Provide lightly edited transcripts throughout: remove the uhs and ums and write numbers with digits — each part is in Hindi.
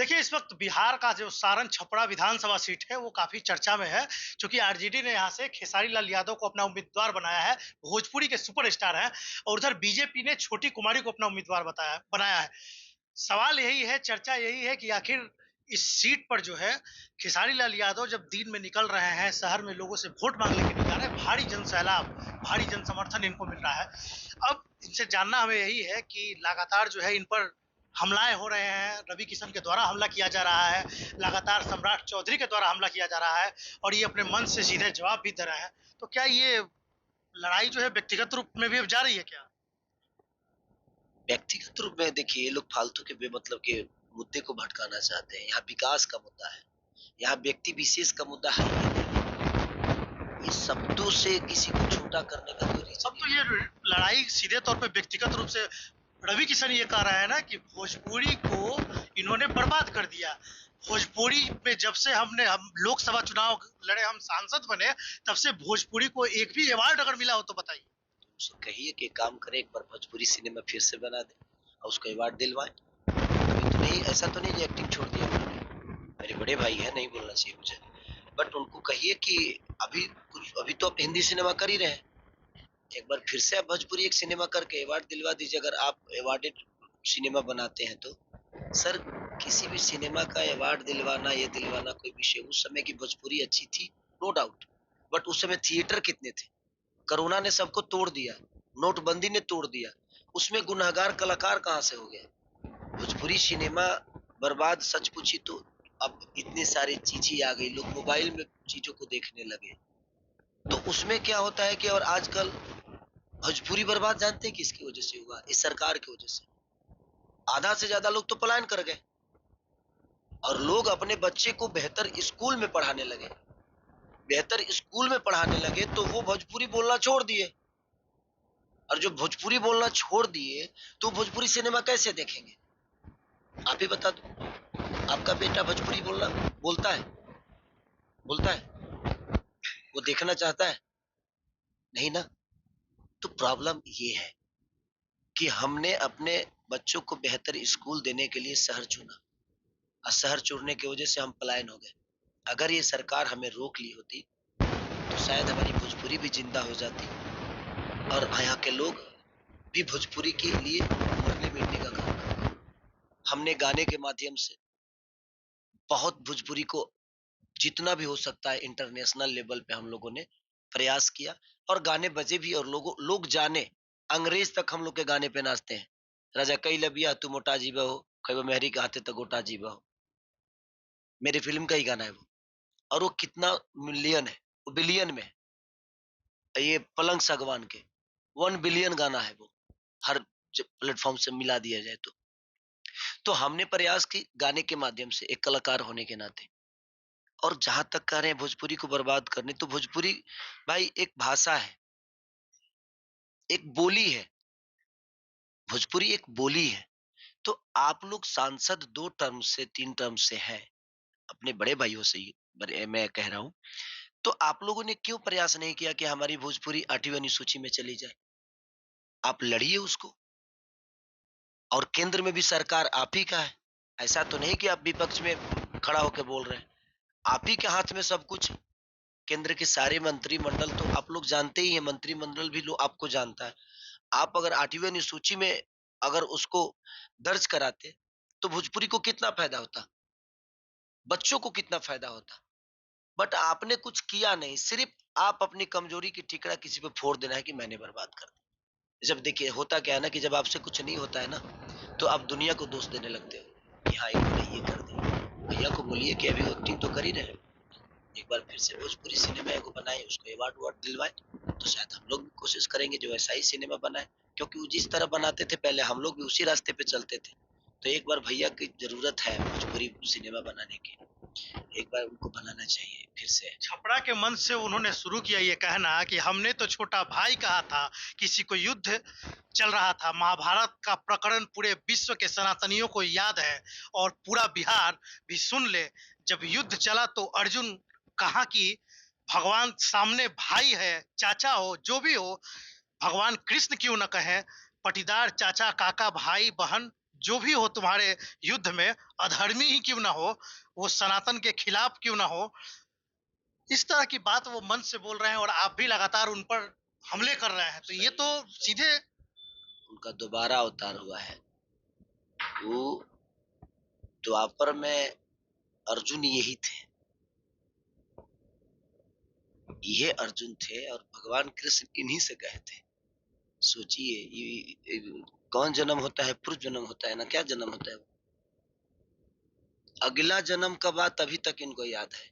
देखिए, इस वक़्त बिहार का जो सारण छपरा विधानसभा सीट है, वो काफ़ी चर्चा में है, चूँकि आरजेडी ने यहाँ से खेसारी लाल यादव को अपना उम्मीदवार बनाया है, भोजपुरी के सुपरस्टार हैं और उधर बीजेपी ने छोटी कुमारी को अपना उम्मीदवार बनाया है। सवाल यही है, चर्चा यही है कि आखिर इस सीट पर जो है, खेसारी लाल यादव जब दिन में निकल रहे हैं, शहर में लोगों से वोट माँगने के लिए जा रहे हैं, भारी जन सैलाब, भारी जन समर्थन इनको मिल रहा है। अब इनसे जानना हमें यही है कि लगातार जो है इन पर हमलाएँ हो रहे हैं, रवि किशन के द्वारा हमला किया जा रहा है, लगातार सम्राट चौधरी के द्वारा हमला किया जा रहा है और ये अपने मन से सीधे जवाब भी दे रहे हैं। तो क्या ये लड़ाई जो है व्यक्तिगत रूप में भी अब जा रही है क्या? व्यक्तिगत रूप में देखिए ये लोग फालतू के बेमतलब के मुद्दे को भटकाना चाहते हैं। यहाँ विकास का मुद्दा है, यहाँ व्यक्ति विशेष का मुद्दा है ही नहीं। ये शब्दों से किसी को छोटा करने का कोई रीजन अब तो नहीं। ये लड़ाई सीधे तौर पे व्यक्तिगत रूप से रवि किशन ये कह रहा है ना कि भोजपुरी को इन्होंने बर्बाद कर दिया। भोजपुरी में जब से हम लोकसभा चुनाव लड़े, हम सांसद बने, तब से भोजपुरी को एक भी अवार्ड अगर मिला हो तो बताइए। उससे कहिए कि काम करे, एक बार भोजपुरी सिनेमा फिर से बना दे और उसको अवार्ड दिलवाएं। अभी तो नहीं, ऐसा तो नहीं कि एक्टिंग छोड़ दिया उन्होंने। मेरे बड़े भाई है, नहीं बोलना चाहिए मुझे, बट उनको कहिए कि अभी तो आप हिंदी सिनेमा कर ही रहे हैं। एक बार फिर से आप भोजपुरी एक सिनेमा करके अवार्ड दिलवा दीजिए, अगर आप अवार्डेड सिनेमा बनाते हैं तो। सर, किसी भी सिनेमा का अवार्ड दिलवाना, ये दिलवाना कोई विषय, उस समय की भोजपुरी अच्छी थी, नो डाउट, बट उस समय थिएटर कितने थे? कोरोना ने सबको तोड़ दिया, नोटबंदी ने तोड़ दिया, उसमें गुनहगार कलाकार कहाँ से हो गए? भोजपुरी सिनेमा बर्बाद, सच पूछी तो अब इतनी सारी चीजें आ गई, लोग मोबाइल में चीजों को देखने लगे, तो उसमें क्या होता है कि और आजकल भोजपुरी बर्बाद जानते हैं किसकी वजह से हुआ? इस सरकार की वजह से। आधा से ज्यादा लोग तो पलायन कर गए और लोग अपने बच्चे को बेहतर स्कूल में पढ़ाने लगे। बेहतर स्कूल में पढ़ाने लगे तो वो भोजपुरी बोलना छोड़ दिए, और जो भोजपुरी बोलना छोड़ दिए तो भोजपुरी सिनेमा कैसे देखेंगे? आप ही बता दो। आपका बेटा भोजपुरी बोलना बोलता है? बोलता है? वो देखना चाहता है? नहीं ना। तो प्रॉब्लम ये है कि हमने अपने बच्चों को बेहतर स्कूल देने के लिए शहर चुना, और शहर चुनने की वजह से हम पलायन हो गए। अगर ये सरकार हमें रोक ली होती तो शायद हमारी भोजपुरी भी जिंदा हो जाती और यहाँ के लोग भी भोजपुरी के लिए मरने मिटने का काम करते। हमने गाने के माध्यम से बहुत भोजपुरी को जितना भी हो सकता है इंटरनेशनल लेवल पे हम लोगों ने प्रयास किया, और गाने बजे भी और लोग जाने। अंग्रेज तक हम लोग के गाने पे नाचते हैं। राजा कई लबिया तू मोटा जीवा हो, खैबो मेहरी के हाथे तक गोटा जीवा हो। मेरी फिल्म का ही गाना है वो, और वो कितना मिलियन है, वो बिलियन में है। ये पलंग सागवान के 1 बिलियन गाना है वो, हर प्लेटफॉर्म से मिला दिया जाए तो हमने प्रयास की गाने के माध्यम से एक कलाकार होने के नाते। और जहां तक कह रहे हैं भोजपुरी को बर्बाद करने, तो भोजपुरी भाई एक भाषा है, एक बोली है। भोजपुरी एक बोली है। तो आप लोग सांसद 2 टर्म से 3 टर्म से है, अपने बड़े भाइयों से ही मैं कह रहा हूँ, तो आप लोगों ने क्यों प्रयास नहीं किया कि हमारी भोजपुरी 8वीं अनुसूची में चली जाए? आप लड़िए उसको। और केंद्र में भी सरकार आप ही का है। ऐसा तो नहीं कि आप विपक्ष में खड़ा होकर बोल रहे हैं। आप ही के हाथ में सब कुछ है। केंद्र के सारे मंत्रिमंडल तो आप लोग जानते ही हैं, मंत्रिमंडल भी लोग आपको जानता है। आप अगर 8वीं अनुसूची में अगर उसको दर्ज कराते तो भोजपुरी को कितना फायदा होता, बच्चों को कितना फायदा होता। बट आपने कुछ किया नहीं, सिर्फ आप अपनी कमजोरी की ठिकरा किसी पे फोड़ देना है कि मैंने बर्बाद कर दिया। जब देखिए होता क्या है ना कि जब आपसे कुछ नहीं होता है ना, तो आप दुनिया को दोष देने लगते हो कि हाँ इन्होंने ये कर दिया। भैया को बोलिए कि अभी एक्टिंग तो कर ही रहे हैं, एक बार फिर से भोजपुरी सिनेमा को बनाए, उसको अवार्ड अवार्ड दिलवाए, तो शायद हम लोग भी कोशिश करेंगे जो ऐसा ही सिनेमा बनाए। क्योंकि वो जिस तरह बनाते थे पहले, हम लोग भी उसी रास्ते पे चलते थे। तो एक बार भैया की जरूरत है भोजपुरी सिनेमा बनाने की, एक बार उनको बनाना चाहिए फिर से। छपरा के मंच से उन्होंने शुरू किया ये कहना कि हमने तो छोटा भाई कहा था, किसी को युद्ध चल रहा था। महाभारत का प्रकरण पूरे विश्व के सनातनियों को याद है और पूरा बिहार भी सुन ले। जब युद्ध चला तो अर्जुन कहा कि भगवान सामने भाई है, चाचा हो, जो भी हो, भगवान कृष्ण क्यों न कहें, पटीदार चाचा काका भाई बहन जो भी हो तुम्हारे युद्ध में, अधर्मी ही क्यों ना हो, वो सनातन के खिलाफ क्यों ना हो, इस तरह की बात वो मन से बोल रहे हैं और आप भी लगातार उन पर हमले कर रहे हैं। तो ये सही तो सही सीधे उनका दोबारा अवतार हुआ है। वो द्वापर में अर्जुन यही थे, ये अर्जुन थे और भगवान कृष्ण इन्हीं से गए थे। सोचिए कौन जन्म होता है, पूर्व जन्म होता है ना, क्या जन्म होता है, अगला जन्म का बात अभी तक इनको याद है,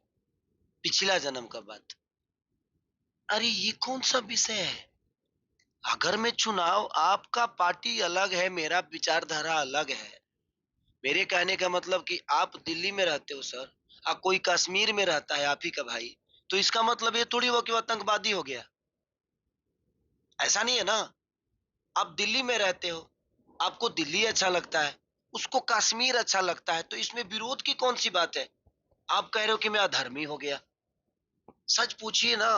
पिछला जन्म का बात। अरे ये कौन सा विषय है? अगर मैं चुनाव, आपका पार्टी अलग है, मेरा विचारधारा अलग है। मेरे कहने का मतलब कि आप दिल्ली में रहते हो सर, कोई कश्मीर में रहता है आप ही का भाई, तो इसका मतलब ये थोड़ी हुआ कि वो आतंकवादी हो गया। ऐसा नहीं है ना। आप दिल्ली में रहते हो, आपको दिल्ली अच्छा लगता है, उसको कश्मीर अच्छा लगता है, तो इसमें विरोध की कौन सी बात है? आप कह रहे हो कि मैं अधर्मी हो गया। सच पूछिए ना,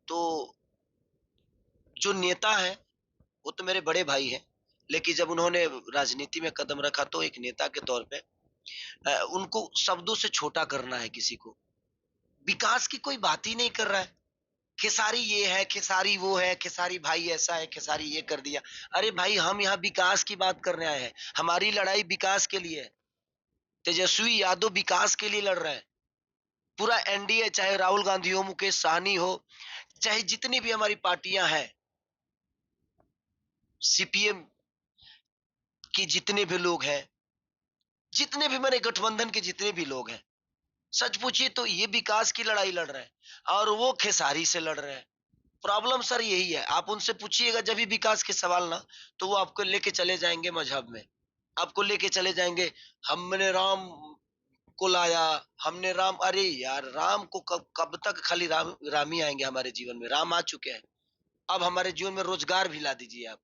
तो जो नेता है वो तो मेरे बड़े भाई हैं, लेकिन जब उन्होंने राजनीति में कदम रखा तो एक नेता के तौर पे उनको शब्दों से छोटा करना है किसी को। विकास की कोई बात ही नहीं कर रहा है। खेसारी ये है, खेसारी वो है, खेसारी भाई ऐसा है, खेसारी ये कर दिया। अरे भाई हम यहाँ विकास की बात करने आए हैं। हमारी लड़ाई विकास के लिए है। तेजस्वी यादव विकास के लिए लड़ रहा है। पूरा एनडीए, चाहे राहुल गांधी हो, मुकेश सहनी हो, चाहे जितनी भी हमारी पार्टियां हैं, सीपीएम की जितने भी लोग हैं, जितने भी मेरे गठबंधन के जितने भी लोग हैं, सच पूछिए तो ये विकास की लड़ाई लड़ रहे हैं और वो खेसारी से लड़ रहे हैं। प्रॉब्लम सर यही है। आप उनसे पूछिएगा जब भी विकास के सवाल ना, तो वो आपको लेके चले जाएंगे मजहब में, आपको लेके चले जाएंगे, हमने राम को लाया, हमने राम। अरे यार राम को कब कब तक खाली राम राम ही आएंगे हमारे जीवन में? राम आ चुके हैं। अब हमारे जीवन में रोजगार भी ला दीजिए आप,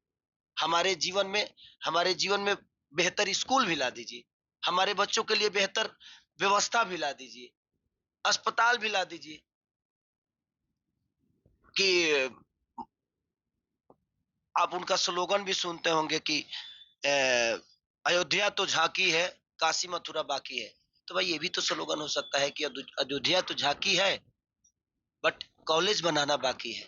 हमारे जीवन में, हमारे जीवन में बेहतर स्कूल भी ला दीजिए, हमारे बच्चों के लिए बेहतर व्यवस्था भी ला दीजिए, अस्पताल भी ला दीजिए। कि आप उनका स्लोगन भी सुनते होंगे कि अयोध्या तो झांकी है, काशी मथुरा बाकी है। तो भाई ये भी तो स्लोगन हो सकता है कि अयोध्या तो झांकी है, बट कॉलेज बनाना बाकी है,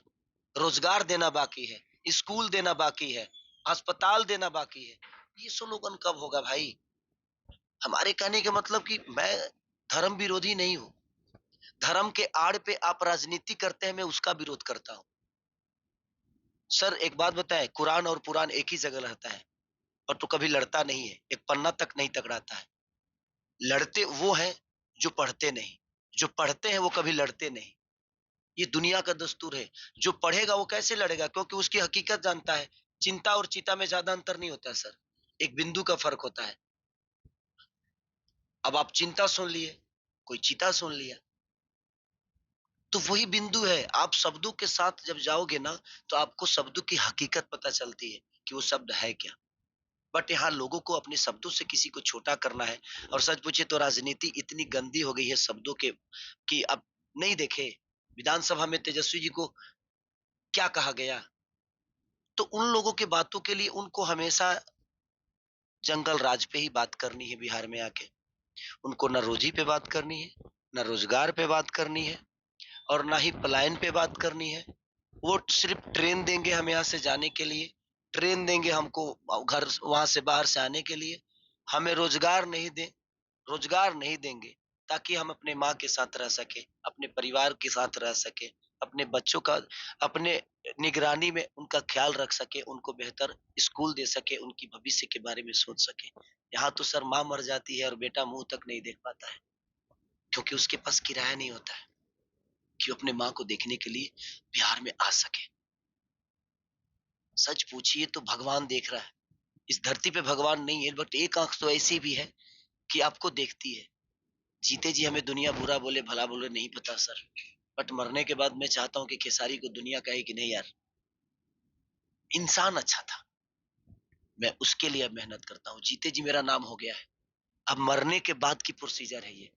रोजगार देना बाकी है, स्कूल देना बाकी है, अस्पताल देना बाकी है। ये स्लोगन कब होगा भाई? हमारे कहने के मतलब कि मैं धर्म विरोधी नहीं हूँ। धर्म के आड़ पे आप राजनीति करते हैं, मैं उसका विरोध करता हूँ। सर एक बात बताएं, कुरान और पुरान एक ही जगह रहता है, और तो कभी लड़ता नहीं है, एक पन्ना तक नहीं टकराता है। लड़ते वो हैं जो पढ़ते नहीं, जो पढ़ते हैं वो कभी लड़ते नहीं। ये दुनिया का दस्तूर है। जो पढ़ेगा वो कैसे लड़ेगा? क्योंकि उसकी हकीकत जानता है। चिंता और चीता में ज्यादा अंतर नहीं होता सर, एक बिंदु का फर्क होता है। अब आप चिंता सुन लिए, कोई चीता सुन लिया, तो वही बिंदु है। आप शब्दों के साथ जब जाओगे ना, तो आपको शब्दों की हकीकत पता चलती है कि वो शब्द है क्या। बट यहाँ लोगों को अपने शब्दों से किसी को छोटा करना है। और सच पूछे तो राजनीति इतनी गंदी हो गई है शब्दों के, कि अब नहीं देखे विधानसभा में तेजस्वी जी को क्या कहा गया, तो उन लोगों के बातों के लिए उनको हमेशा जंगल राज पे ही बात करनी है। बिहार में आके उनको न रोजी पे बात करनी है, न रोजगार पे बात करनी है, और ना ही पलायन पे बात करनी है। वो सिर्फ ट्रेन देंगे हम यहाँ से जाने के लिए, ट्रेन देंगे हमको घर वहां से बाहर से आने के लिए। हमें रोजगार नहीं दे, रोजगार नहीं देंगे ताकि हम अपने माँ के साथ रह सके, अपने परिवार के साथ रह सके, अपने बच्चों का, अपने निगरानी में उनका ख्याल रख सके, उनको बेहतर स्कूल दे सके, उनकी भविष्य के बारे में सोच सके। यहाँ तो सर माँ मर जाती है और बेटा मुंह तक नहीं देख पाता है, क्योंकि उसके पास किराया नहीं होता है कि अपने माँ को देखने के लिए बिहार में आ सके। सच पूछिए तो भगवान देख रहा है। इस धरती पे भगवान नहीं है, बट एक आंख तो ऐसी भी है कि आपको देखती है। जीते जी हमें दुनिया बुरा बोले भला बोले नहीं पता सर, बट मरने के बाद मैं चाहता हूँ कि खेसारी को दुनिया कहे कि नहीं यार, इंसान अच्छा था, मैं उसके लिए अब मेहनत करता हूँ। जीते जी मेरा नाम हो गया है, अब मरने के बाद की प्रोसीजर है ये,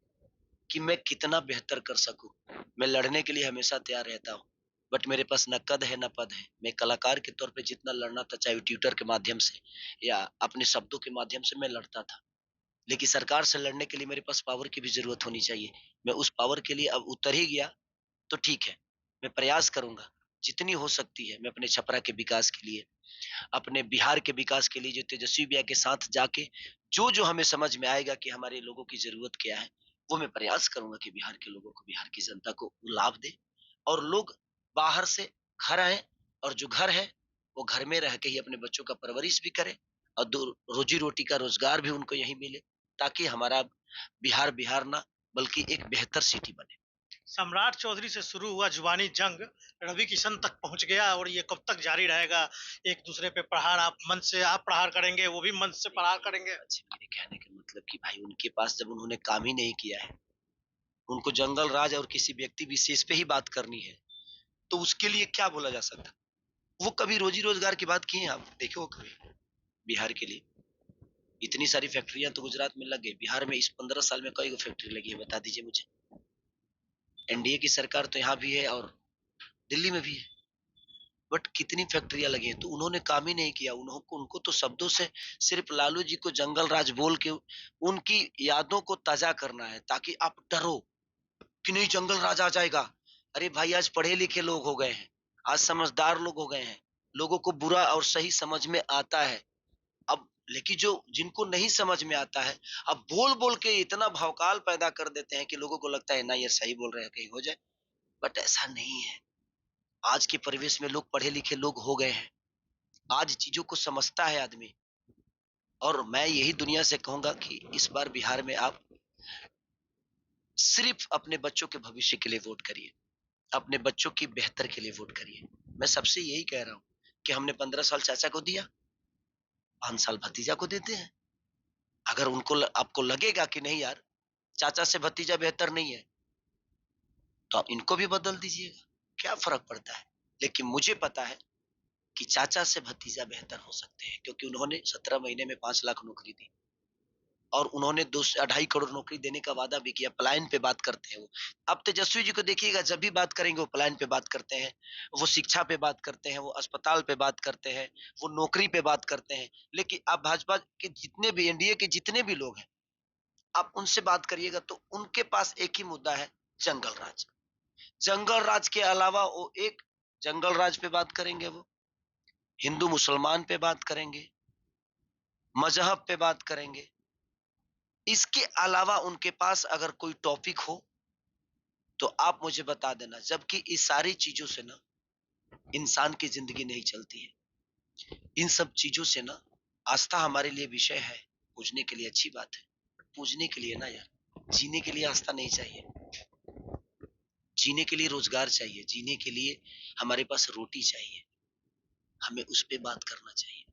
कि मैं कितना बेहतर कर सकूं। मैं लड़ने के लिए हमेशा तैयार रहता हूँ। बट मेरे पास ना कद है ना पद है। मैं कलाकार के तौर पे जितना लड़ना था, चाहे वो ट्विटर के माध्यम से या अपने शब्दों के माध्यम से, मैं लड़ता था। लेकिन सरकार से लड़ने के लिए मेरे पास पावर की भी ज़रूरत होनी चाहिए। मैं उस पावर के लिए अब उतर ही गया, तो ठीक है। मैं प्रयास करूँगा, जितनी हो सकती है। मैं अपने छपरा के विकास के लिए, अपने बिहार के विकास के लिए, जो तेजस्वी भैया के साथ जाके जो-जो हमें समझ में आएगा कि हमारे लोगों की ज़रूरत क्या है, वो मैं प्रयास करूँगा कि बिहार के लोगों को, बिहार की जनता को लाभ दें और लोग बाहर से घर आएँ और जो घर है, वो घर में रह के ही अपने बच्चों का परवरिश भी करें और दो रोज़ी-रोटी का रोज़गार भी उनको यहीं मिले, ताकि हमारा बिहार, बिहार ना बल्कि एक बेहतर सिटी बने। सम्राट चौधरी से शुरू हुआ जुबानी जंग रवि किशन तक पहुंच गया और ये कब तक जारी रहेगा? एक दूसरे पे प्रहार, आप मंच से आप प्रहार करेंगे, वो भी मंच से प्रहार करेंगे। अच्छा, मेरे कहने का मतलब कि भाई उनके पास जब उन्होंने काम ही नहीं किया है, उनको जंगल राज और किसी व्यक्ति विशेष पे ही बात करनी है, तो उसके लिए क्या बोला जा सकता? वो कभी रोजी-रोज़गार की बात किए हैं आप? देखे हो कभी? बिहार के लिए? इतनी सारी फैक्ट्रियाँ तो गुजरात में लग गई, बिहार में इस 15 साल में कई गो फैक्ट्री लगी है बता दीजिए मुझे? एनडीए की सरकार तो यहाँ भी है और दिल्ली में भी है, बट कितनी फैक्ट्रियाँ लगी हैं, तो उन्होंने काम ही नहीं किया। उनको उनको तो शब्दों से सिर्फ लालू जी को जंगल राज बोल के उनकी यादों को ताज़ा करना है, ताकि आप डरो कि नहीं जंगल राज आ जाएगा। अरे भाई आज पढ़े लिखे लोग हो गए हैं, आज समझदार लोग हो गए हैं, लोगों को बुरा और सही समझ में आता है। अब लेकिन जो जिनको नहीं समझ में आता है, अब बोल बोल के इतना भौकाल पैदा कर देते हैं कि लोगों को लगता है ना ये सही बोल रहे हैं, कहीं हो जाए। बट ऐसा नहीं है। आज के परिवेश में लोग पढ़े लिखे लोग हो गए हैं, आज चीजों को समझता है आदमी। और मैं यही दुनिया से कहूंगा कि इस बार बिहार में आप सिर्फ अपने बच्चों के भविष्य के लिए वोट करिए, अपने बच्चों की बेहतर के लिए वोट करिए। मैं सबसे यही कह रहा हूँ कि हमने 15 साल चाचा को दिया, 5 साल भतीजा को देते हैं। अगर आपको लगेगा कि नहीं यार, चाचा से भतीजा बेहतर नहीं है, तो आप इनको भी बदल दीजिएगा, क्या फ़र्क पड़ता है? लेकिन मुझे पता है कि चाचा से भतीजा बेहतर हो सकते हैं, क्योंकि उन्होंने 17 महीने में 5 लाख नौकरी दी और उन्होंने 2 से 2.5 करोड़ नौकरी देने का वादा भी किया। पलायन पे बात करते हैं वो। आप तेजस्वी जी को देखिएगा, जब भी बात करेंगे वो पलायन पे बात करते हैं, वो शिक्षा पे बात करते हैं, वो अस्पताल पे बात करते हैं, वो नौकरी पे बात करते हैं। लेकिन आप भाजपा के जितने भी, एनडीए के जितने भी लोग हैं, आप उनसे बात करिएगा तो उनके पास एक ही मुद्दा है, जंगल राज। जंगल राज के अलावा वो एक जंगल राज पे बात करेंगे, वो हिंदू मुसलमान पे बात करेंगे, मजहब पे बात करेंगे। इसके अलावा उनके पास अगर कोई टॉपिक हो तो आप मुझे बता देना। जबकि इस सारी चीजों से ना इंसान की जिंदगी नहीं चलती है। इन सब चीजों से ना आस्था हमारे लिए विषय है, पूजने के लिए अच्छी बात है। पूजने के लिए ना यार, जीने के लिए आस्था नहीं चाहिए। जीने के लिए रोजगार चाहिए, जीने के लिए हमारे पास रोटी चाहिए, हमें उस पे बात करना चाहिए।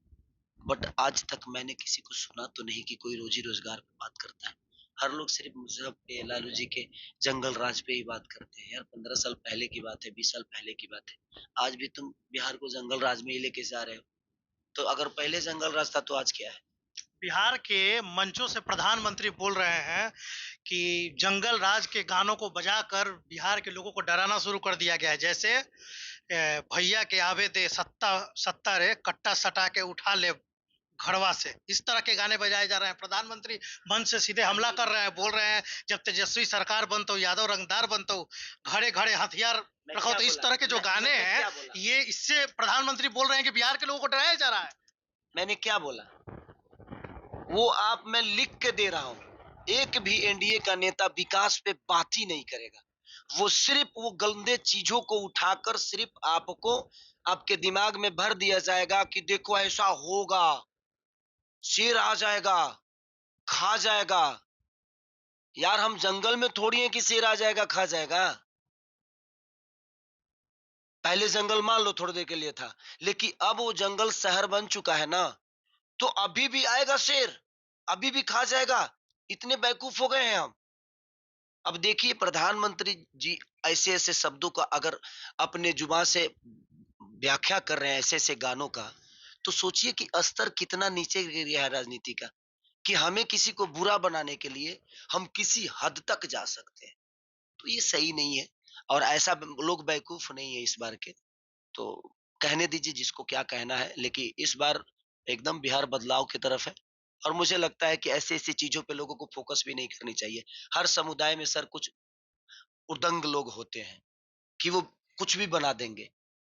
बट आज तक मैंने किसी को सुना तो नहीं कि कोई रोजी रोजगार पे बात करता है। हर लोग सिर्फ मजहब पे, लालू जी के जंगल राज पे ही बात करते हैं। यार 15 साल पहले की बात है, 20 साल पहले की बात है। आज भी तुम बिहार को जंगल राज में ही लेके जा रहे हो। तो अगर पहले जंगल राज था तो आज क्या है? बिहार के मंचों से प्रधानमंत्री बोल रहे हैं कि जंगल राज के गानों को बजाकर बिहार के लोगों को डराना शुरू कर दिया गया है। जैसे भैया के आवे दे सत्ता, सत्ता रे कट्टा सटा के उठा ले घड़वा से, इस तरह के गाने बजाए जा रहे हैं। प्रधानमंत्री मंच से सीधे हमला कर रहे हैं, बोल रहे हैं जब तेजस्वी सरकार बनतो, यादव रंगदार बनतो, घड़े घड़े हथियार मैं रखो। क्या तो इस बोला? तरह के जो गाने मैं हैं, क्या बोला? ये इससे प्रधानमंत्री बोल रहे हैं कि बिहार के लोगों को डराया जा रहा है। मैंने क्या बोला? वो आप मैं लिख के दे रहा हूँ। एक भी एनडीए का नेता विकास पे बात ही नहीं करेगा। वो सिर्फ वो गंदे चीजों को उठाकर सिर्फ आपको, आपके दिमाग में भर दिया जाएगा कि देखो ऐसा होगा, शेर आ जाएगा, खा जाएगा। यार हम जंगल में थोड़ी है कि शेर आ जाएगा, खा जाएगा। पहले जंगल मान लो थोड़ी देर के लिए था, लेकिन अब वो जंगल शहर बन चुका है ना, तो अभी भी आएगा शेर, अभी भी खा जाएगा। इतने बेवकूफ हो गए हैं हम। अब देखिए प्रधानमंत्री जी ऐसे ऐसे शब्दों का अगर अपने जुबान से व्याख्या कर रहे हैं, ऐसे ऐसे गानों का, तो सोचिए कि स्तर कितना नीचे गिर गया है राजनीति का, कि हमें किसी को बुरा बनाने के लिए हम किसी हद तक जा सकते हैं। तो ये सही नहीं है। और ऐसा लोग बेवकूफ नहीं है इस बार के। तो कहने दीजिए जिसको क्या कहना है, लेकिन इस बार एकदम बिहार बदलाव की तरफ है। और मुझे लगता है कि ऐसी ऐसी चीजों पे लोगों को फोकस भी नहीं करनी चाहिए। हर समुदाय में सर कुछ उदंग लोग होते हैं कि वो कुछ भी बना देंगे,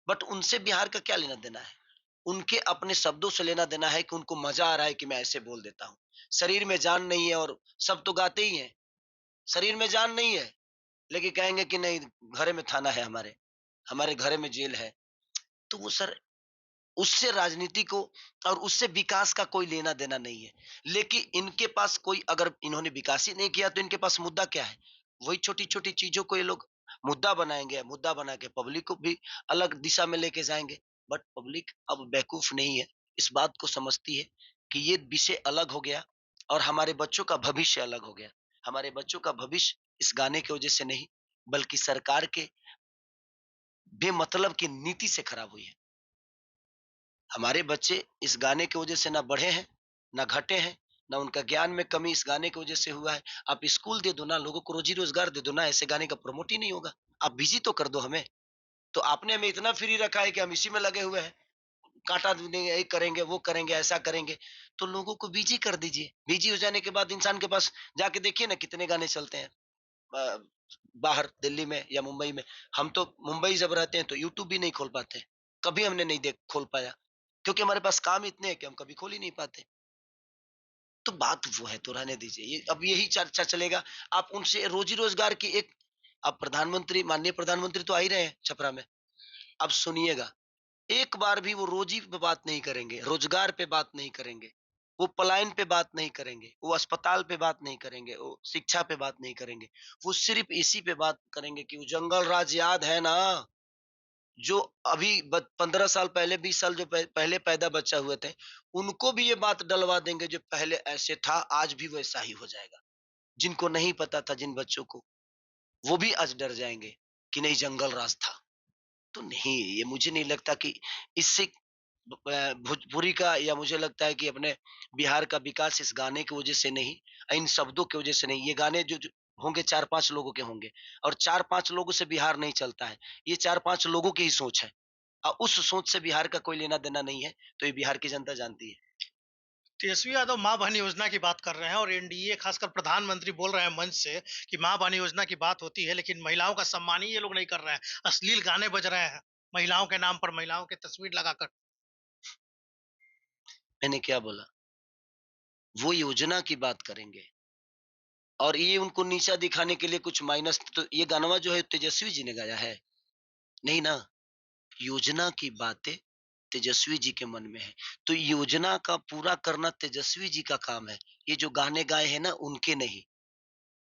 बट उनसे बिहार का क्या लेना देना है? उनके अपने शब्दों से लेना देना है कि उनको मजा आ रहा है कि मैं ऐसे बोल देता हूँ। शरीर में जान नहीं है और सब तो गाते ही हैं। शरीर में जान नहीं है, लेकिन कहेंगे कि नहीं, घरे में थाना है, हमारे घरे में जेल है। तो वो सर, उससे राजनीति को और उससे विकास का कोई लेना देना नहीं है। लेकिन इनके पास कोई, अगर इन्होंने विकास ही नहीं किया तो इनके पास मुद्दा क्या है? वही छोटी छोटी चीजों को ये लोग मुद्दा बनाएंगे, मुद्दा बना के पब्लिक को भी अलग दिशा में लेके जाएंगे। बट पब्लिक अब बेवकूफ नहीं है, इस बात को समझती है कि ये विषय अलग हो गया और हमारे बच्चों का भविष्य अलग हो गया। हमारे बच्चों का भविष्य इस गाने की वजह से नहीं, बल्कि सरकार के बेमतलब की नीति से खराब हुई है। हमारे बच्चे इस गाने की वजह से ना बढ़े हैं, ना घटे हैं, ना उनका ज्ञान में कमी इस गाने की वजह से हुआ है। आप स्कूल दे दो ना, लोगों को रोजी-रोज़गार दे दो ना, ऐसे गाने का प्रमोट ही नहीं होगा। आप बिज़ी तो कर दो हमें। तो आपने हमें इतना फ्री रखा है कि हम इसी में लगे हुए हैं। काँटा ढूँढेंगे, ये करेंगे, वो करेंगे, ऐसा करेंगे। तो लोगों को बिज़ी कर दीजिए। बिज़ी हो जाने के बाद इंसान के पास जाके देखिए ना कितने गाने चलते हैं। अ, बाहर दिल्ली में या मुंबई में। हम तो मुंबई जब रहते हैं तो यूट्यूब भी नहीं खोल पाते। कभी हमने नहीं देख खोल पाया, क्योंकि हमारे पास काम इतने हैं कि हम कभी खोल ही नहीं पाते। तो बात वो है, तो रहने दीजिए। ये अब यही चर्चा चलेगा। आप उनसे रोजी रोजगार की एक, अब प्रधानमंत्री, माननीय प्रधानमंत्री तो आ ही रहे हैं छपरा में। अब सुनिएगा, एक बार भी वो रोजी पे बात नहीं करेंगे, रोजगार पे बात नहीं करेंगे, वो पलायन पे बात नहीं करेंगे, वो अस्पताल पे बात नहीं करेंगे, वो शिक्षा पे बात नहीं करेंगे। वो सिर्फ इसी पे बात करेंगे कि वो जंगल राज याद है ना, जो अभी 15 साल पहले, 20 साल जो पहले पैदा बच्चा हुए थे, उनको भी ये बात डलवा देंगे जो पहले ऐसे था, आज भी वैसा ही हो जाएगा। जिनको नहीं पता था, जिन बच्चों को, वो भी आज डर जाएंगे कि नहीं, जंगल राज था। तो नहीं, ये मुझे नहीं लगता कि इससे भोजपुरी का, या मुझे लगता है कि अपने बिहार का विकास इस गाने की वजह से नहीं, इन शब्दों की वजह से नहीं। ये गाने जो होंगे 4-5 लोगों के होंगे, और 4-5 लोगों से बिहार नहीं चलता है। ये 4-5 लोगों की ही सोच है, और उस सोच से बिहार का कोई लेना देना नहीं है। तो ये बिहार की जनता जानती है। तेजस्वी यादव माँ बहन योजना की बात कर रहे हैं और एनडीए खासकर प्रधानमंत्री बोल रहे हैं मंच से कि माँ बहन योजना की बात होती है, लेकिन महिलाओं का सम्मान ही ये लोग नहीं कर रहे हैं। अश्लील गाने बज रहे हैं महिलाओं के नाम पर, महिलाओं की तस्वीर लगाकर। मैंने क्या बोला? वो योजना की बात करेंगे, और ये उनको नीचा दिखाने के लिए कुछ माइनस, तो ये गानवा जो है तेजस्वी जी ने गाया है? नहीं ना। योजना की बातें तेजस्वी जी के मन में है, तो योजना का पूरा करना तेजस्वी जी का काम है। ये जो गाने गाए हैं ना, उनके नहीं।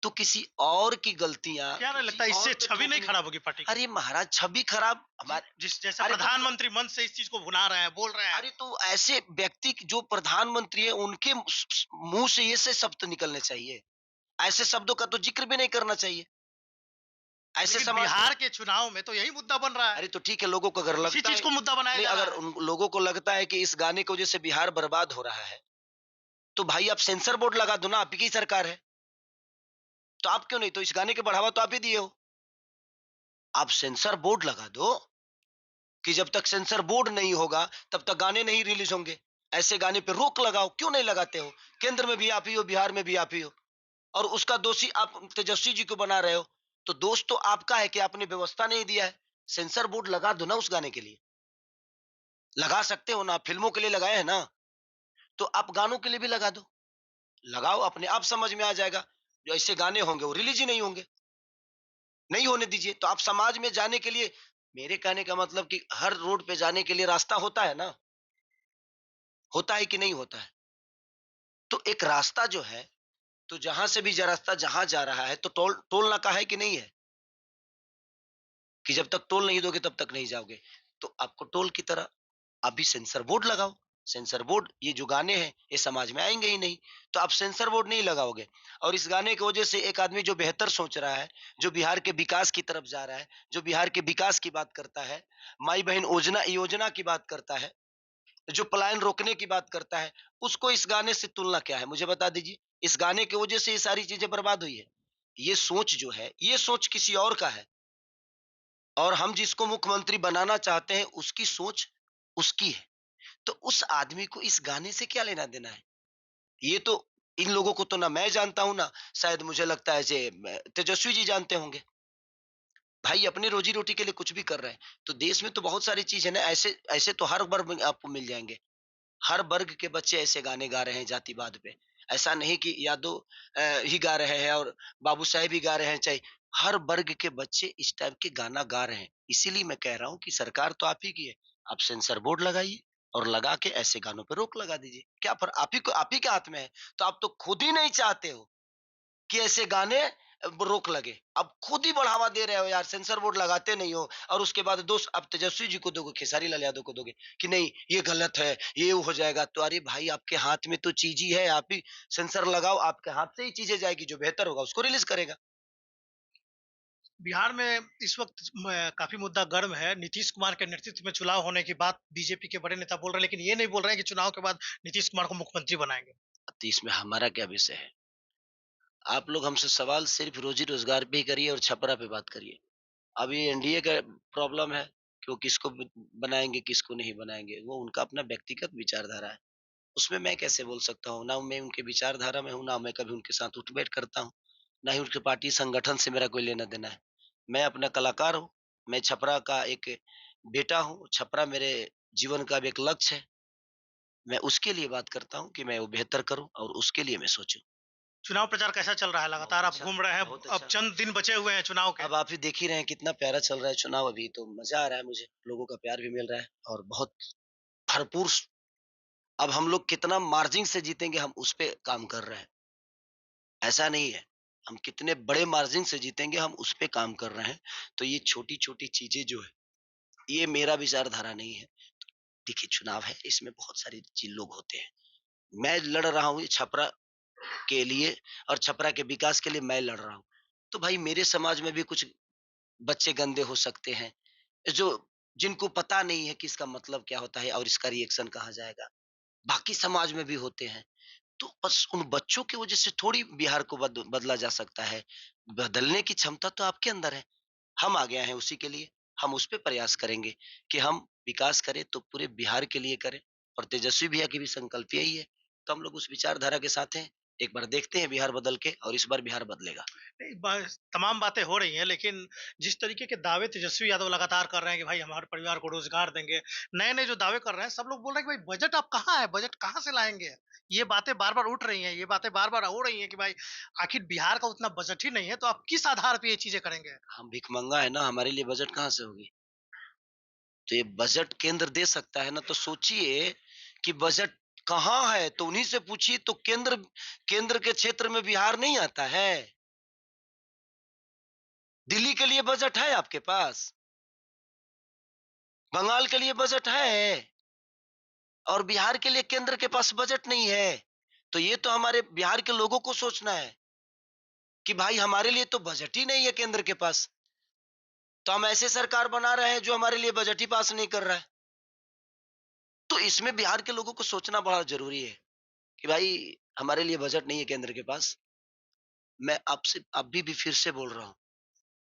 तो किसी और की गलतियां, क्या नहीं किसी लगता और इससे पे छवि नहीं थोपने। खराब होगी पार्टी की? अरे महाराज, छवि खराब हमारे। जिस जैसे अरे तो प्रधानमंत्री मंच से इस चीज को भुना रहे हैं, बोल रहे हैं। अरे तो ऐसे व्यक्ति जो प्रधानमंत्री है, उनके मुंह से ये से शब्द निकलने चाहिए। ऐसे शब्दों का तो जिक्र भी नहीं करना चाहिए। ऐसे लेकिन समाज में। बिहार के चुनाव में तो यही मुद्दा बन रहा है, अरे तो ठीक है, लोगों को अगर इसी लगता चीज है, को मुद्दा बनाया नहीं, जा अगर रहा है। उन लोगों को लगता है कि इस गाने की वजह से बिहार बर्बाद हो रहा है, तो भाई आप सेंसर बोर्ड लगा दो ना, आप ही की सरकार है। तो आप क्यों नहीं, तो इस गाने के बढ़ावा तो आप ही दिए हो। आप सेंसर बोर्ड लगा दो कि जब तक सेंसर बोर्ड नहीं होगा तब तक गाने नहीं रिलीज होंगे। ऐसे गाने पे रोक लगाओ, क्यों नहीं लगाते हो? केंद्र में भी आप ही हो, बिहार में भी आप ही हो, और उसका दोषी आप तेजस्वी जी को बना रहे हो। तो दोष तो आपका है कि आपने व्यवस्था नहीं दिया है। सेंसर बोर्ड लगा दो ना उस गाने के लिए। लगा सकते हो ना, फिल्मों के लिए लगाए हैं ना, तो आप गानों के लिए भी लगा दो। लगाओ, अपने आप समझ में आ जाएगा। जो ऐसे गाने होंगे वो रिलीज ही नहीं होंगे। नहीं होने दीजिए। तो आप समाज में जाने के लिए, मेरे कहने का मतलब कि हर रोड पे जाने के लिए रास्ता होता है ना, होता है कि नहीं होता है? तो एक रास्ता जो है, तो जहां से भी रास्ता जहां जा रहा है, तो टोल टोल नाका है कि नहीं है? कि जब तक टोल नहीं दोगे तब तक नहीं जाओगे। तो आपको टोल की तरह आप भी सेंसर बोर्ड लगाओ। सेंसर बोर्ड, ये जो गाने हैं ये समाज में आएंगे ही नहीं। तो आप सेंसर बोर्ड नहीं लगाओगे, और इस गाने की वजह से एक आदमी जो बेहतर सोच रहा है, जो बिहार के विकास की तरफ जा रहा है, जो बिहार के विकास की बात करता है, माई बहन योजना योजना की बात करता है, जो पलायन रोकने की बात करता है, उसको इस गाने से तुलना क्या है? मुझे बता दीजिए। इस गाने की वजह से ये सारी चीजें बर्बाद हुई है। ये सोच जो है, ये सोच किसी और का है। और हम जिसको मुख्यमंत्री बनाना चाहते हैं उसकी सोच उसकी है। तो उस आदमी को इस गाने से क्या लेना देना है? ये तो इन लोगों को तो ना मैं जानता हूँ ना शायद मुझे लगता है तेजस्वी जी जानते होंगे। भाई अपनी रोजी-रोटी के लिए कुछ भी कर रहे हैं। तो देश में तो बहुत सारी चीज़ है ना, ऐसे ऐसे तो हर वर्ग में आपको मिल जाएँगे। हर वर्ग के बच्चे ऐसे गाने गा रहे हैं जातिवाद पे। ऐसा नहीं कि यादव ही गा रहे हैं और बाबू साहेब ही गा रहे हैं, चाहे हर वर्ग के बच्चे इस टाइप के गाना गा रहे हैं। इसीलिए मैं कह रहा हूँ कि सरकार तो आप ही की है। आप सेंसर बोर्ड लगाइए और लगा के ऐसे गानों पे रोक लगा दीजिए। क्या पर आप ही के हाथ में है। तो आप तो खुद ही नहीं चाहते हो कि ऐसे गाने रोक लगे। अब खुद ही बढ़ावा दे रहे हो यार, सेंसर बोर्ड लगाते नहीं हो और उसके बाद दोष अब तेजस्वी जी को दोगे, खेसारी लाल यादव को दोगे कि नहीं ये गलत है, ये हो जाएगा। तो अरे भाई आपके हाथ में तो चीज ही है, आप ही सेंसर लगाओ, आपके हाथ से ही चीजें जाएगी, जो बेहतर होगा उसको रिलीज करेगा। बिहार में इस वक़्त काफ़ी मुद्दा गर्म है। नीतीश कुमार के नेतृत्व में चुनाव होने की बात बीजेपी के बड़े नेता बोल रहे हैं, लेकिन ये नहीं बोल रहे हैं कि चुनाव के बाद नीतीश कुमार को मुख्यमंत्री बनाएँगे। तो इसमें हमारा क्या विषय है? आप लोग हमसे सवाल सिर्फ रोजी रोजगार पे ही करिए और छपरा पे बात करिए। अब ये एनडीए का प्रॉब्लम है कि वो किसको बनाएंगे किसको नहीं बनाएंगे, वो उनका अपना व्यक्तिगत विचारधारा है। उसमें मैं कैसे बोल सकता हूँ? ना मैं उनके विचारधारा में हूँ, ना मैं कभी उनके साथ उठ-बैठ करता हूँ, ना ही उनके पार्टी संगठन से मेरा कोई लेना-देना है। मैं अपना कलाकार हूँ, मैं छपरा का एक बेटा हूँ, छपरा मेरे जीवन का भी एक लक्ष्य है। मैं उसके लिए बात करता हूँ कि मैं वो बेहतर करूँ और उसके लिए मैं सोचूँ। चुनाव प्रचार कैसा चल रहा है? लगातार आप घूम रहे हैं, बहुत अब अच्छा। चंद दिन बचे हुए हैं चुनाव के। अब आप ही देख ही रहे हैं कितना प्यारा चल रहा है चुनाव अभी, तो मज़ा आ रहा है मुझे, लोगों का प्यार भी मिल रहा है और बहुत भरपूर अब हम लोग कितना मार्जिन से जीतेंगे हम उस पे काम कर रहे हैं। ऐसा नहीं है। हम कितने बड़े मार्जिन से जीतेंगे हम उस पे काम कर रहे हैं। तो ये छोटी-छोटी चीज़ें जो है, ये मेरा विचारधारा नहीं है। देखिए चुनाव है, इसमें बहुत सारे लोग होते हैं। मैं लड़ रहा हूँ ये छपरा के लिए और छपरा के विकास के लिए मैं लड़ रहा हूँ। तो भाई मेरे समाज में भी कुछ बच्चे गंदे हो सकते हैं, जो जिनको पता नहीं है कि इसका मतलब क्या होता है और इसका रिएक्शन कहाँ जाएगा। बाकी समाज में भी होते हैं। तो बस उन बच्चों की वजह से थोड़ी बिहार को बदला जा सकता है। बदलने की क्षमता तो आपके अंदर है। हम आ गए हैं उसी के लिए। हम उस पे प्रयास करेंगे कि हम विकास करें तो पूरे बिहार के लिए करें और तेजस्वी भैया की भी संकल्प यही है। तो हम लोग उस विचारधारा के साथ हैं। एक बार देखते हैं बिहार बदल के और इस बार बिहार बदलेगा। नहीं, बस तमाम बातें हो रही हैं, लेकिन जिस तरीके के दावे तेजस्वी यादव लगातार कर रहे हैं कि भाई हमारे परिवार को रोज़गार देंगे, नए-नए जो दावे कर रहे हैं, सब लोग बोल रहे हैं कि भाई बजट अब कहाँ है? बजट कहाँ से लाएँगे? ये बातें बार-बार उठ रही हैं, ये बातें बार-बार हो रही हैं कि भाई आखिर बिहार का उतना बजट ही नहीं है, तो आप किस आधार पे ये चीज़ें करेंगे? हम भिखमंगा है ना, हमारे लिए बजट कहाँ से होगी? तो ये बजट केंद्र दे सकता है ना, तो सोचिए कि बजट कहाँ है? तो उन्हीं से पूछिए। तो केंद्र केंद्र के क्षेत्र में बिहार नहीं आता है। दिल्ली के लिए बजट है आपके पास, बंगाल के लिए बजट है और बिहार के लिए केंद्र के पास बजट नहीं है। तो ये तो हमारे बिहार के लोगों को सोचना है कि भाई हमारे लिए तो बजट ही नहीं है केंद्र के पास। तो हम ऐसे सरकार बना रहे हैं जो हमारे लिए बजट ही पास नहीं कर रहा है। तो इसमें बिहार के लोगों को सोचना बड़ा ज़रूरी है कि भाई हमारे लिए बजट नहीं है केंद्र के पास। मैं आपसे अभी भी फिर से बोल रहा हूँ,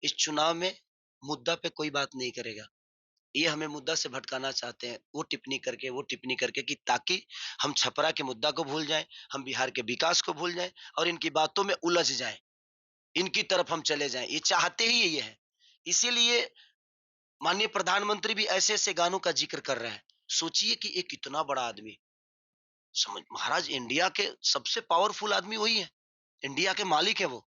इस चुनाव में मुद्दा पे कोई बात नहीं करेगा। ये हमें मुद्दा से भटकाना चाहते हैं, वो टिप्पणी करके कि ताकि हम छपरा के मुद्दा को भूल जाएँ, हम बिहार के विकास को भूल जाएँ और इनकी बातों में उलझ जाएँ, इनकी तरफ हम चले जाएँ। ये चाहते ही ये है। इसीलिए माननीय प्रधानमंत्री भी ऐसे-ऐसे गानों का ज़िक्र कर रहे हैं। सोचिए कि एक इतना बड़ा आदमी, समझ महाराज इंडिया के सबसे पावरफुल आदमी वही है, इंडिया के मालिक है वो।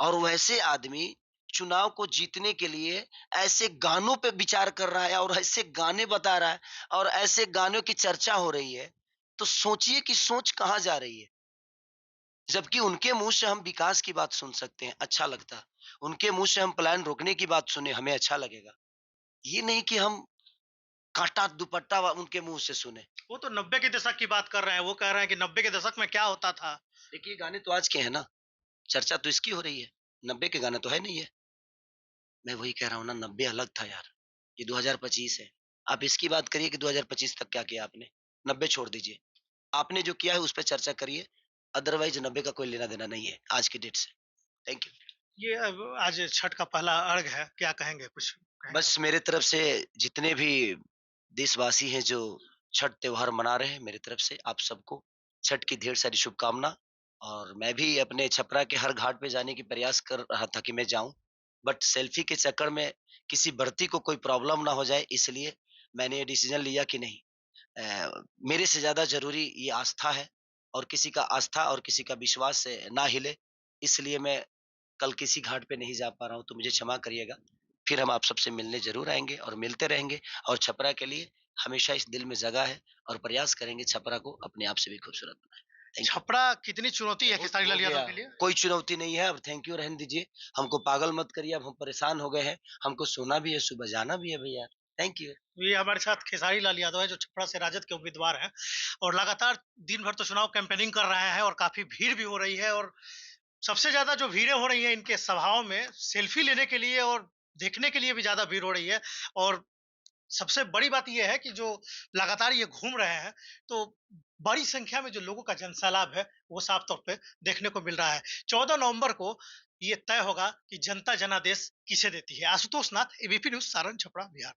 और वैसे आदमी चुनाव को जीतने के लिए ऐसे गानों पे विचार कर रहा है और ऐसे गाने बता रहा है और ऐसे गानों की चर्चा हो रही है। तो सोचिए कि सोच कहाँ जा रही है। जबकि उनके मुंह से हम विकास की बात सुन सकते हैं, अच्छा लगता है। उनके मुंह से हम पलायन रोकने की बात सुने, हमें अच्छा लगेगा। ये नहीं कि हम कांटा दुपट्टा उनके मुंह से सुने। वो तो 90 के दशक की बात कर रहे हैं, वो कह रहे हैं कि 90 के दशक में क्या होता था? देखिए गाने तो आज के हैं ना, चर्चा तो इसकी हो रही है। 90 के गाने तो है नहीं है। मैं वही कह रहा हूँ ना, 90 अलग था यार। ये 2025 है। आप इसकी बात करिए कि 2025 तक क्या किया आपने? 90 छोड़ दीजिए। आपने जो किया है उस पे चर्चा करिए। अदरवाइज़ 90 का कोई लेना-देना नहीं है आज की डेट से। Thank you. ये अब आज छठ का पहला अर्घ है, क्या कहेंगे कुछ? बस मेरे तरफ से जितने भी देशवासी हैं जो छठ त्योहार मना रहे हैं, मेरी तरफ से आप सबको छठ की ढेर सारी शुभकामना। और मैं भी अपने छपरा के हर घाट पे जाने की प्रयास कर रहा था कि मैं जाऊं, बट सेल्फी के चक्कर में किसी बढ़ती को कोई प्रॉब्लम ना हो जाए, इसलिए मैंने ये डिसीजन लिया कि नहीं, मेरे से ज्यादा जरूरी ये आस्था है, और किसी का आस्था और किसी का विश्वास से ना हिले, इसलिए मैं कल किसी घाट पे नहीं जा पा रहा हूँ, तो मुझे क्षमा करिएगा। फिर हम आप सबसे मिलने ज़रूर आएँगे और मिलते रहेंगे, और छपरा के लिए हमेशा इस दिल में जगह है, और प्रयास करेंगे छपरा को अपने आप से भी खूबसूरत बनाएँ। Thank you. छपरा कितनी चुनौती है बहुत खेसारी हो लाल यादव गया। के लिए? कोई चुनौती नहीं है, अब थैंक यू रहने दीजिए। हमको पागल मत करिए, अब हम परेशान हो गए हैं। हमको सोना भी है, सुबह जाना भी है भैया। Thank you. ये हमारे साथ खेसारी लाल यादव है जो छपरा से राजद के उम्मीदवार हैं और लगातार दिन भर तो चुनाव कैंपेनिंग कर रहे हैं और काफी भीड़ भी हो रही है और सबसे ज्यादा जो भीड़ें हो रही हैं इनके सभाओं में सेल्फी लेने के लिए और देखने के लिए भी ज्यादा भीड़ हो रही है और सबसे बड़ी बात ये है कि जो लगातार ये घूम रहे हैं तो बड़ी संख्या में जो लोगों का जनसैलाब है वो साफ तौर पे देखने को मिल रहा है 14 नवंबर को ये तय होगा कि जनता जनादेश किसे देती है। आशुतोष नाथ, एबीपी न्यूज, सारण, छपरा, बिहार।